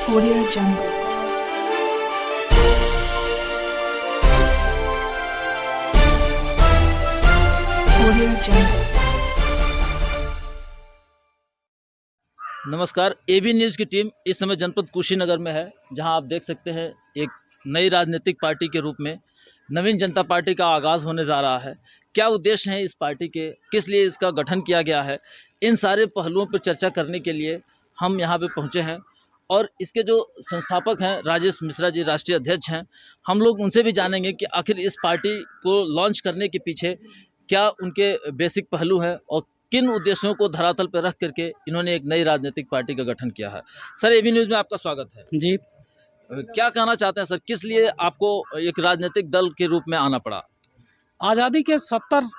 Audio Jungle. Audio Jungle. नमस्कार। AB news की team इस समय जनपद कुशीनगर में है, जहां आप देख सकते हैं एक नई राजनीतिक पार्टी के रूप में नवीन जनता पार्टी का आगाज़ होने जा रहा है। क्या उद्देश्य हैं इस पार्टी के, किस लिए इसका गठन किया गया है, इन सारे पहलुओं पर चर्चा करने के लिए हम यहां पे पहुंचे हैं। और इसके जो संस्थापक हैं राजेश मिश्रा जी, राष्ट्रीय अध्यक्ष हैं, हम लोग उनसे भी जानेंगे कि आखिर इस पार्टी को लॉन्च करने के पीछे क्या उनके बेसिक पहलू हैं और किन उद्देश्यों को धरातल पर रख करके इन्होंने एक नई राजनीतिक पार्टी का गठन किया है। सर, एबी न्यूज़ में आपका स्वागत है जी। क्या कहना चाहते हैं सर, किस लिए आपको एक राजनीतिक दल के रूप में आना पड़ा? आज़ादी के 70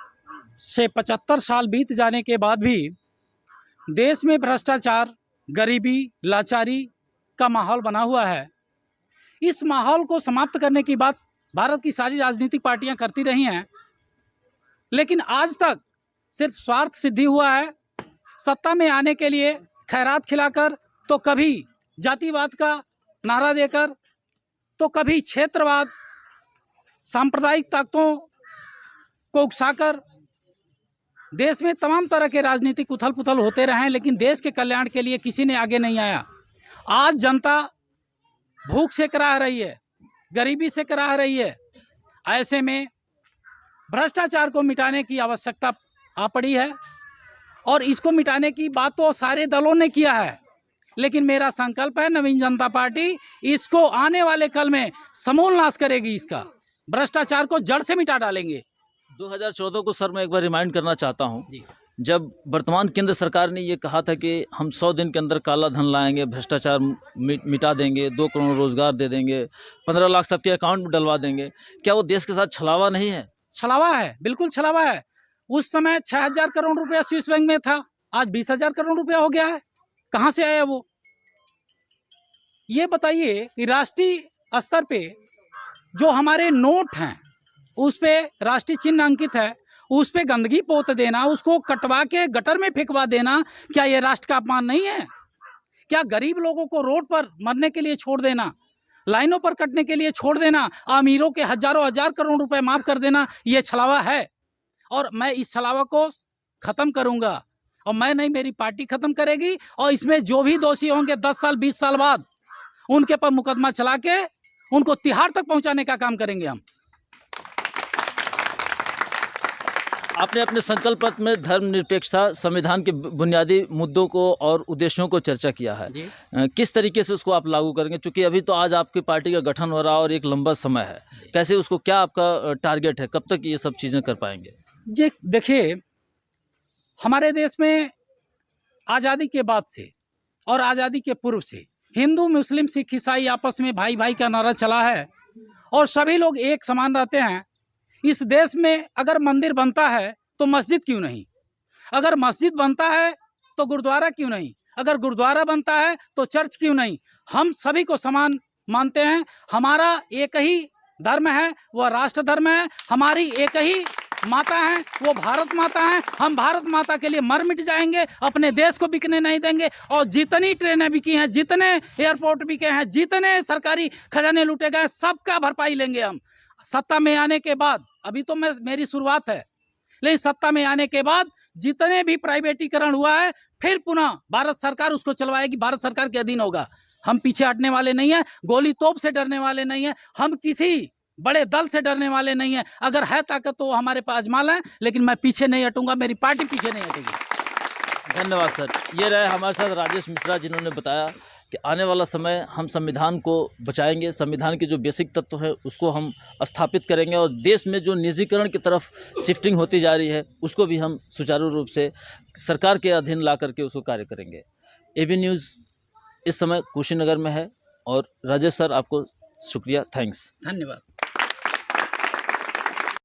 से 75 साल बीत जाने के बाद भी देश में भ्रष्टाचार, गरीबी, लाचारी का माहौल बना हुआ है। इस माहौल को समाप्त करने की बात भारत की सारी राजनीतिक पार्टियां करती रही हैं, लेकिन आज तक सिर्फ स्वार्थ सिद्धि हुआ है। सत्ता में आने के लिए खैरात खिलाकर, तो कभी जातिवाद का नारा देकर, तो कभी क्षेत्रवाद, सांप्रदायिक ताकतों को उकसाकर देश में तमाम तरह के राजनीतिक उथल पुथल होते रहे, लेकिन देश के कल्याण के लिए किसी ने आगे नहीं आया। आज जनता भूख से कराह रही है, गरीबी से कराह रही है। ऐसे में भ्रष्टाचार को मिटाने की आवश्यकता आ पड़ी है, और इसको मिटाने की बात तो सारे दलों ने किया है, लेकिन मेरा संकल्प है नवीन जनता पार्टी इसको आने वाले कल में समूल नाश करेगी। इसका भ्रष्टाचार को जड़ से मिटा डालेंगे। 2014 को सर मैं एक बार रिमाइंड करना चाहता हूं, जब वर्तमान केंद्र सरकार ने ये कहा था कि हम 100 दिन के अंदर काला धन लाएंगे, भ्रष्टाचार मिटा देंगे, 2 करोड़ रोजगार दे देंगे, 15 लाख सबके अकाउंट में डलवा देंगे। क्या वो देश के साथ छलावा नहीं है? छलावा है, बिल्कुल छलावा है। उस समय 6000 करोड़ रुपया स्विस बैंक में था, आज 20,000 करोड़ रुपया हो गया है। कहाँ से आया वो? ये बताइए कि राष्ट्रीय स्तर पे जो हमारे नोट हैं उस पे राष्ट्रीय चिन्ह अंकित है, उस पे गंदगी पोत देना, उसको कटवा के गटर में फेंकवा देना, क्या ये राष्ट्र का अपमान नहीं है? क्या गरीब लोगों को रोड पर मरने के लिए छोड़ देना, लाइनों पर कटने के लिए छोड़ देना, अमीरों के हजारों हजार करोड़ रुपए माफ कर देना, ये छलावा है। और मैं इस छलावा को खत्म करूंगा, और मैं नहीं, मेरी पार्टी खत्म करेगी। और इसमें जो भी दोषी होंगे 10 साल 20 साल बाद उनके पर मुकदमा चला के उनको तिहाड़ तक पहुंचाने का काम करेंगे हम। आपने अपने संकल्प पत्र में धर्मनिरपेक्षता, संविधान के बुनियादी मुद्दों को और उद्देश्यों को चर्चा किया है। किस तरीके से उसको आप लागू करेंगे? क्योंकि अभी तो आज आपकी पार्टी का गठन हो रहा है और एक लंबा समय है, कैसे उसको, क्या आपका टारगेट है, कब तक ये सब चीज़ें कर पाएंगे? जी देखिए, हमारे देश में आज़ादी के बाद से और आज़ादी के पूर्व से हिंदू, मुस्लिम, सिख, ईसाई आपस में भाई भाई का नारा चला है, और सभी लोग एक समान रहते हैं। इस देश में अगर मंदिर बनता है तो मस्जिद क्यों नहीं? अगर मस्जिद बनता है तो गुरुद्वारा क्यों नहीं? अगर गुरुद्वारा बनता है तो चर्च क्यों नहीं? हम सभी को समान मानते हैं। हमारा एक ही धर्म है, वह राष्ट्र धर्म है। हमारी एक ही माता है, वो भारत माता है। हम भारत माता के लिए मर मिट जाएंगे, अपने देश को बिकने नहीं देंगे। और जितनी ट्रेनें बिकी हैं, जितने एयरपोर्ट बिके हैं, जितने सरकारी खजाने लूटे गए, सबका भरपाई लेंगे हम सत्ता में आने के बाद। अभी तो मेरी शुरुआत है, लेकिन सत्ता में आने के बाद जितने भी प्राइवेटीकरण हुआ है, फिर पुनः भारत सरकार उसको चलवाएगी, भारत सरकार के अधीन होगा। हम पीछे हटने वाले नहीं हैं, गोली तोप से डरने वाले नहीं हैं, हम किसी बड़े दल से डरने वाले नहीं हैं। अगर है ताकत तो हमारे पास आजमा लें, लेकिन मैं पीछे नहीं हटूंगा, मेरी पार्टी पीछे नहीं हटेगी। धन्यवाद सर। ये रहे हमारे साथ राजेश मिश्रा, जिन्होंने बताया कि आने वाला समय हम संविधान को बचाएंगे, संविधान के जो बेसिक तत्व हैं उसको हम स्थापित करेंगे, और देश में जो निजीकरण की तरफ शिफ्टिंग होती जा रही है उसको भी हम सुचारू रूप से सरकार के अधीन ला करके उसको कार्य करेंगे। एबी न्यूज़ इस समय कुशीनगर में है, और राजेश सर आपको शुक्रिया, थैंक्स, धन्यवाद।